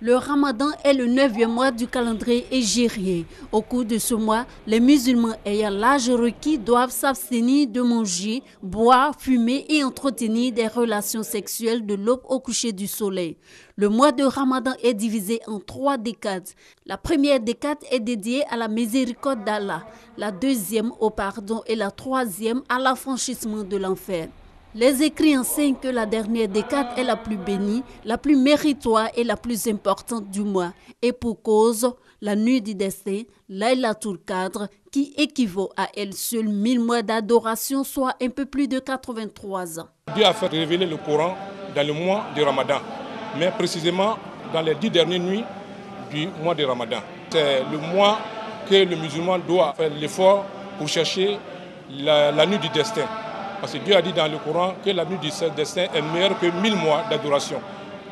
Le Ramadan est le 9e mois du calendrier hégirien. Au cours de ce mois, les musulmans ayant l'âge requis doivent s'abstenir de manger, boire, fumer et entretenir des relations sexuelles de l'aube au coucher du soleil. Le mois de Ramadan est divisé en 3 décades. La première décade est dédiée à la miséricorde d'Allah, la deuxième au pardon et la troisième à l'affranchissement de l'enfer. Les écrits enseignent que la dernière décade est la plus bénie, la plus méritoire et la plus importante du mois. Et pour cause, la nuit du destin, Laylatul Qadr, qui équivaut à elle seule 1000 mois d'adoration, soit un peu plus de 83 ans. Dieu a fait révéler le Coran dans le mois de Ramadan, mais précisément dans les 10 dernières nuits du mois de Ramadan. C'est le mois que le musulman doit faire l'effort pour chercher la nuit du destin. Parce que Dieu a dit dans le Coran que la nuit du destin est meilleure que 1000 mois d'adoration.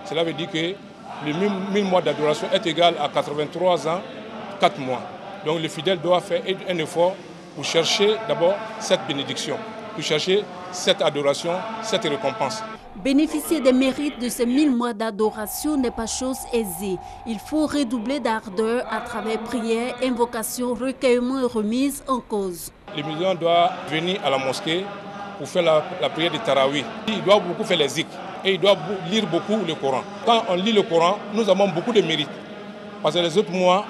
Cela veut dire que les 1000 mois d'adoration est égal à 83 ans, 4 mois. Donc le fidèle doit faire un effort pour chercher d'abord cette bénédiction, pour chercher cette adoration, cette récompense. Bénéficier des mérites de ces 1000 mois d'adoration n'est pas chose aisée. Il faut redoubler d'ardeur à travers prières, invocations, recueillements et remises en cause. Les musulmans doivent venir à la mosquée pour faire la prière de Tarawih. Il doit beaucoup faire les zikrs et il doit lire beaucoup le Coran. Quand on lit le Coran, nous avons beaucoup de mérites. Parce que les autres mois,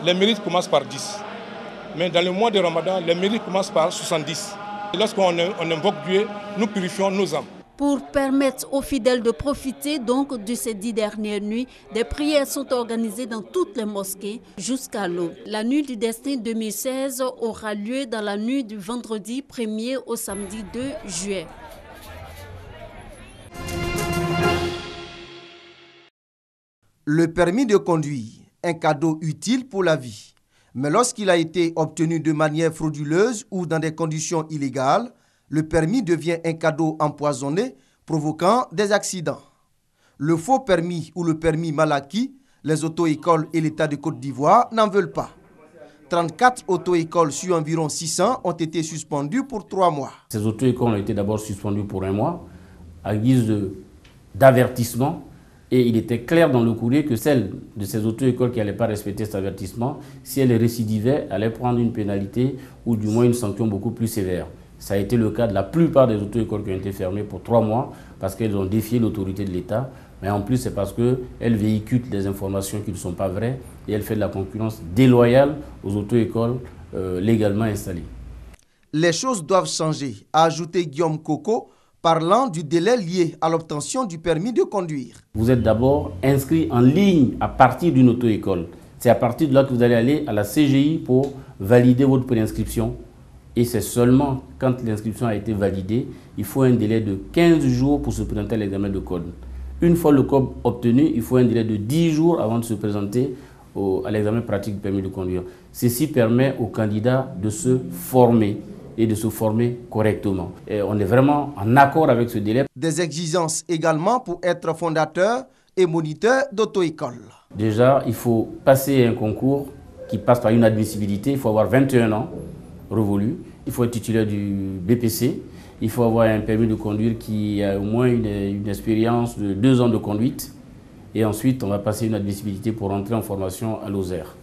les mérites commencent par 10. Mais dans le mois de Ramadan, les mérites commencent par 70. Et lorsqu'on invoque Dieu, nous purifions nos âmes. Pour permettre aux fidèles de profiter donc de ces 10 dernières nuits, des prières sont organisées dans toutes les mosquées jusqu'à l'aube. La nuit du destin 2016 aura lieu dans la nuit du vendredi 1er au samedi 2 juillet. Le permis de conduire, un cadeau utile pour la vie. Mais lorsqu'il a été obtenu de manière frauduleuse ou dans des conditions illégales, le permis devient un cadeau empoisonné, provoquant des accidents. Le faux permis ou le permis mal acquis, les auto-écoles et l'État de Côte d'Ivoire n'en veulent pas. 34 auto-écoles sur environ 600 ont été suspendues pour 3 mois. Ces auto-écoles ont été d'abord suspendues pour 1 mois, à guise d'avertissement. Et il était clair dans le courrier que celles de ces auto-écoles qui n'allaient pas respecter cet avertissement, si elles récidivaient, allaient prendre une pénalité ou du moins une sanction beaucoup plus sévère. Ça a été le cas de la plupart des auto-écoles qui ont été fermées pour 3 mois parce qu'elles ont défié l'autorité de l'État. Mais en plus, c'est parce qu'elles véhiculent des informations qui ne sont pas vraies et elles font de la concurrence déloyale aux auto-écoles légalement installées. Les choses doivent changer, a ajouté Guillaume Coco, parlant du délai lié à l'obtention du permis de conduire. Vous êtes d'abord inscrit en ligne à partir d'une auto-école. C'est à partir de là que vous allez aller à la CGI pour valider votre préinscription. Et c'est seulement quand l'inscription a été validée, il faut un délai de 15 jours pour se présenter à l'examen de code. Une fois le code obtenu, il faut un délai de 10 jours avant de se présenter à l'examen pratique du permis de conduire. Ceci permet aux candidats de se former et de se former correctement. Et on est vraiment en accord avec ce délai. Des exigences également pour être fondateur et moniteur d'auto-école. Déjà, il faut passer un concours qui passe par une admissibilité. Il faut avoir 21 ans. Révolu. Il faut être titulaire du BPC, il faut avoir un permis de conduire qui a au moins une expérience de 2 ans de conduite et ensuite on va passer une admissibilité pour entrer en formation à Lozère.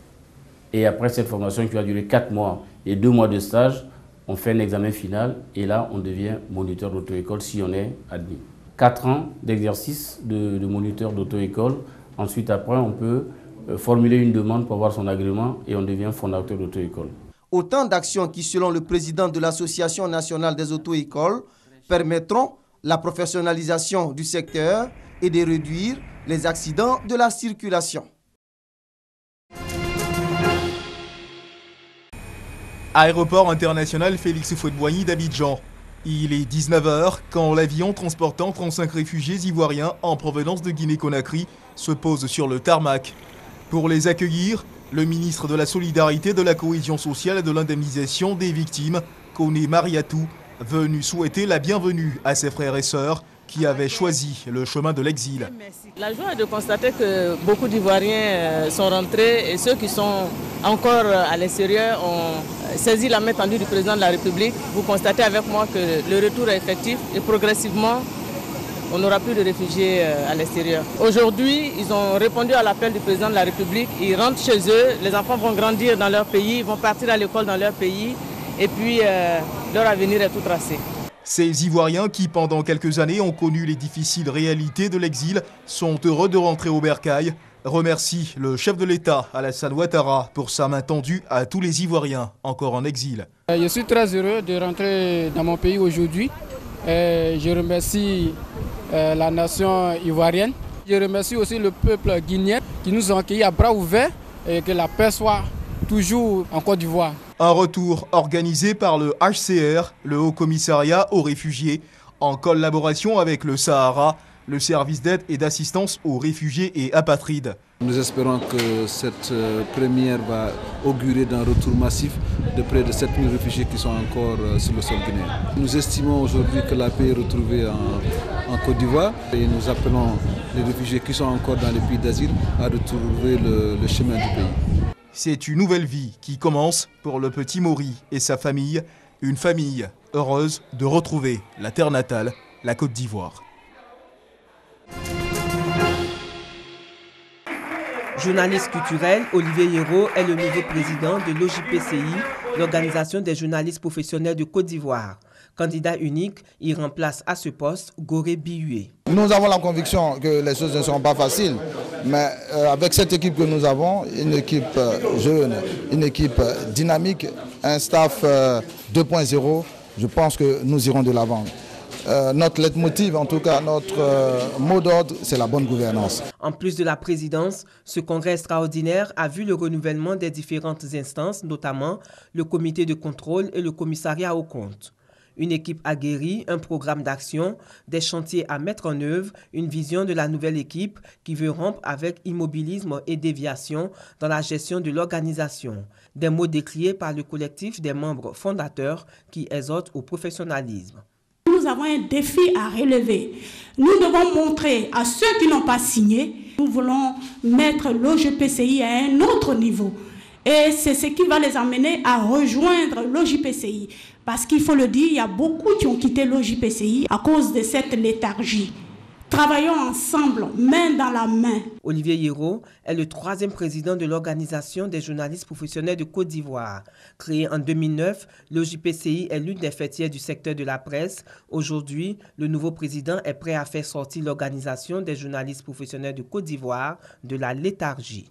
Et après cette formation qui va durer 4 mois et 2 mois de stage, on fait un examen final et là on devient moniteur d'auto-école si on est admis. 4 ans d'exercice de moniteur d'auto-école, ensuite après on peut formuler une demande pour avoir son agrément et on devient fondateur d'auto-école. Autant d'actions qui, selon le président de l'Association nationale des auto-écoles, permettront la professionnalisation du secteur et de réduire les accidents de la circulation. Aéroport international Félix Houphouët-Boigny d'Abidjan. Il est 19 h quand l'avion transportant 35 réfugiés ivoiriens en provenance de Guinée-Conakry se pose sur le tarmac. Pour les accueillir, le ministre de la Solidarité, de la Cohésion sociale et de l'indemnisation des victimes, Koné Mariatou, venu souhaiter la bienvenue à ses frères et sœurs qui avaient choisi le chemin de l'exil. La joie est de constater que beaucoup d'Ivoiriens sont rentrés et ceux qui sont encore à l'extérieur ont saisi la main tendue du président de la République. Vous constatez avec moi que le retour est effectif et progressivement, on n'aura plus de réfugiés à l'extérieur. Aujourd'hui, ils ont répondu à l'appel du président de la République. Ils rentrent chez eux, les enfants vont grandir dans leur pays, ils vont partir à l'école dans leur pays et puis leur avenir est tout tracé. Ces Ivoiriens qui, pendant quelques années, ont connu les difficiles réalités de l'exil, sont heureux de rentrer au bercail. Remercie le chef de l'État, Alassane Ouattara, pour sa main tendue à tous les Ivoiriens encore en exil. Je suis très heureux de rentrer dans mon pays aujourd'hui. Je remercie la nation ivoirienne. Je remercie aussi le peuple guinéen qui nous a accueillis à bras ouverts et que la paix soit toujours en Côte d'Ivoire. Un retour organisé par le HCR, le Haut Commissariat aux réfugiés, en collaboration avec le Sahara, le service d'aide et d'assistance aux réfugiés et apatrides. Nous espérons que cette première va augurer d'un retour massif de près de 7000 réfugiés qui sont encore sur le sol guinéen. Nous estimons aujourd'hui que la paix est retrouvée en Côte d'Ivoire et nous appelons les réfugiés qui sont encore dans les pays d'asile à retrouver le chemin du pays. C'est une nouvelle vie qui commence pour le petit Maury et sa famille, une famille heureuse de retrouver la terre natale, la Côte d'Ivoire. Journaliste culturel, Olivier Hérault est le nouveau président de l'OJPCI, l'Organisation des journalistes professionnels de Côte d'Ivoire. Candidat unique, il remplace à ce poste Goré Bihué. Nous avons la conviction que les choses ne seront pas faciles, mais avec cette équipe que nous avons, une équipe jeune, une équipe dynamique, un staff 2.0, je pense que nous irons de l'avant. Notre leitmotiv, en tout cas notre mot d'ordre, c'est la bonne gouvernance. En plus de la présidence, ce congrès extraordinaire a vu le renouvellement des différentes instances, notamment le comité de contrôle et le commissariat aux comptes. Une équipe aguerrie, un programme d'action, des chantiers à mettre en œuvre, une vision de la nouvelle équipe qui veut rompre avec immobilisme et déviation dans la gestion de l'organisation. Des mots décriés par le collectif des membres fondateurs qui exhortent au professionnalisme. Nous avons un défi à relever. Nous devons montrer à ceux qui n'ont pas signé, nous voulons mettre l'OJPCI à un autre niveau. Et c'est ce qui va les amener à rejoindre l'OJPCI. Parce qu'il faut le dire, il y a beaucoup qui ont quitté l'OJPCI à cause de cette léthargie. Travaillons ensemble, main dans la main. Olivier Hérault est le 3e président de l'Organisation des journalistes professionnels de Côte d'Ivoire. Créé en 2009, l'OJPCI est l'une des fêtières du secteur de la presse. Aujourd'hui, le nouveau président est prêt à faire sortir l'Organisation des journalistes professionnels de Côte d'Ivoire de la léthargie.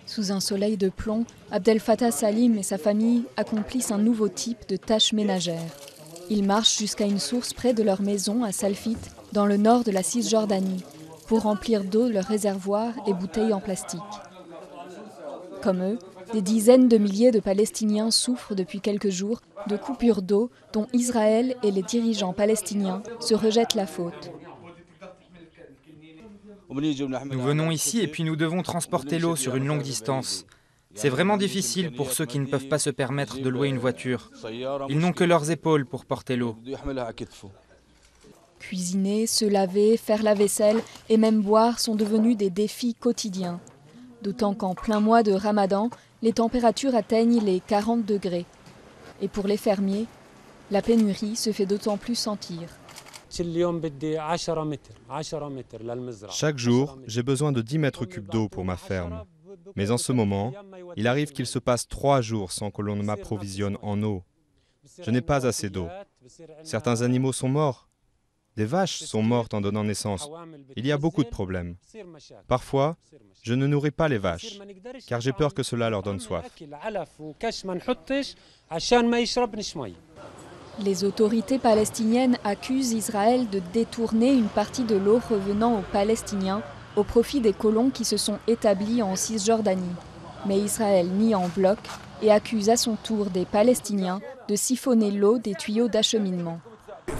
Sous un soleil de plomb, Abdel Fattah Salim et sa famille accomplissent un nouveau type de tâche ménagère. Ils marchent jusqu'à une source près de leur maison à Salfit, dans le nord de la Cisjordanie, pour remplir d'eau leurs réservoirs et bouteilles en plastique. Comme eux, des dizaines de milliers de Palestiniens souffrent depuis quelques jours de coupures d'eau dont Israël et les dirigeants palestiniens se rejettent la faute. Nous venons ici et puis nous devons transporter l'eau sur une longue distance. C'est vraiment difficile pour ceux qui ne peuvent pas se permettre de louer une voiture. Ils n'ont que leurs épaules pour porter l'eau. Cuisiner, se laver, faire la vaisselle et même boire sont devenus des défis quotidiens. D'autant qu'en plein mois de Ramadan, les températures atteignent les 40 degrés. Et pour les fermiers, la pénurie se fait d'autant plus sentir. Chaque jour, j'ai besoin de 10 mètres cubes d'eau pour ma ferme. Mais en ce moment, il arrive qu'il se passe 3 jours sans que l'on ne m'approvisionne en eau. Je n'ai pas assez d'eau. Certains animaux sont morts. Des vaches sont mortes en donnant naissance. Il y a beaucoup de problèmes. Parfois, je ne nourris pas les vaches, car j'ai peur que cela leur donne soif. Les autorités palestiniennes accusent Israël de détourner une partie de l'eau revenant aux Palestiniens au profit des colons qui se sont établis en Cisjordanie. Mais Israël nie en bloc et accuse à son tour des Palestiniens de siphonner l'eau des tuyaux d'acheminement.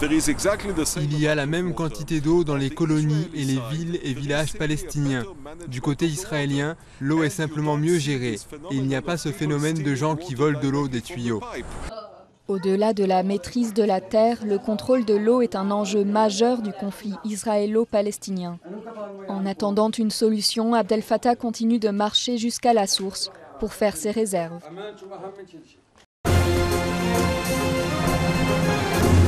Il y a la même quantité d'eau dans les colonies et les villes et villages palestiniens. Du côté israélien, l'eau est simplement mieux gérée et il n'y a pas ce phénomène de gens qui volent de l'eau des tuyaux. Au-delà de la maîtrise de la terre, le contrôle de l'eau est un enjeu majeur du conflit israélo-palestinien. En attendant une solution, Abdel Fattah continue de marcher jusqu'à la source pour faire ses réserves. Afrique.